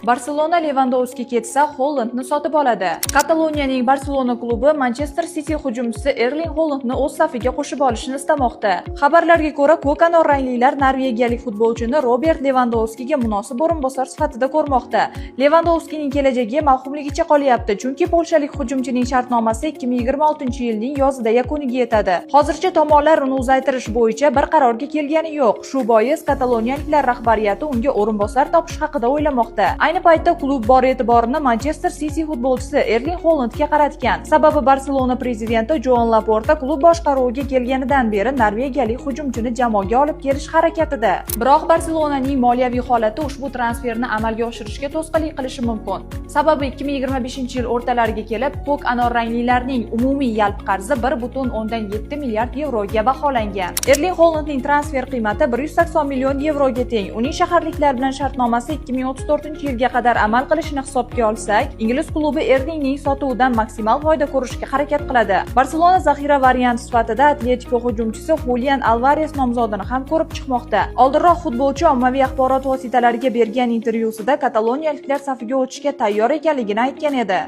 Barselona Levandovski ketsa, Hollandni sotib oladi. Kataloniyaning Barselona klubi Manchester City hujumchisi Erling Hollandni o'z safiga qo'shib olishni istamoqda. Xabarlarga ko'ra, ko'k anor ranglilar norvegiyalik futbolchini Robert Levandovskiga munosib o'rinbosar sifatida ko'rmoqda. Levandovskining kelajagi mavhumligicha qolyapti, chunki polshalik hujumchining shartnomasi 2026-yilning yozida yakuniga yetadi. Hozircha tomonlar uni uzaytirish bo'yicha bir qarorga kelgani yo'q. Shu bois kataloniyaliklar rahbariyati unga o'rinbosar topish haqida o'ylamoqda. Ayni paytda klub bor e'tiborini Manchester City futbolchisi Erling Hollandga qaratgan. Sababi Barselona prezidenti Joan Laporta klub boshqaruviga kelganidan beri norvegiyalik hujumchini jamoaga olib kelish harakatida. Biroq Barselonaning moliyaviy holati ushbu transferni amalga oshirishga to'sqinlik qilishi mumkin. Sababi 2025-yil o'rtalariga kelib, ko'k anor ranglilarning umumiy yalpi qarzi 1,7 milliard yevroga baholangan. Erling Hollandning transfer qiymati 180 million yevroga teng. Uning shaharliklar bilan shartnomasi 2034-yilga qadar amal qilishini hisobga olsak, ingliz klubi Erlingning sotuvidan maksimal foyda ko'rishga harakat qiladi. Barselona zaxira varianti sifatida Atletico hujumchisi Julian Alvarez nomzodini ham ko'rib chiqmoqda. Oldinroq futbolchi ommaviy axborot vositalariga bergan intervyusida kataloniyaliklar safiga o'tishga tayyor ekanligini aytgan edi.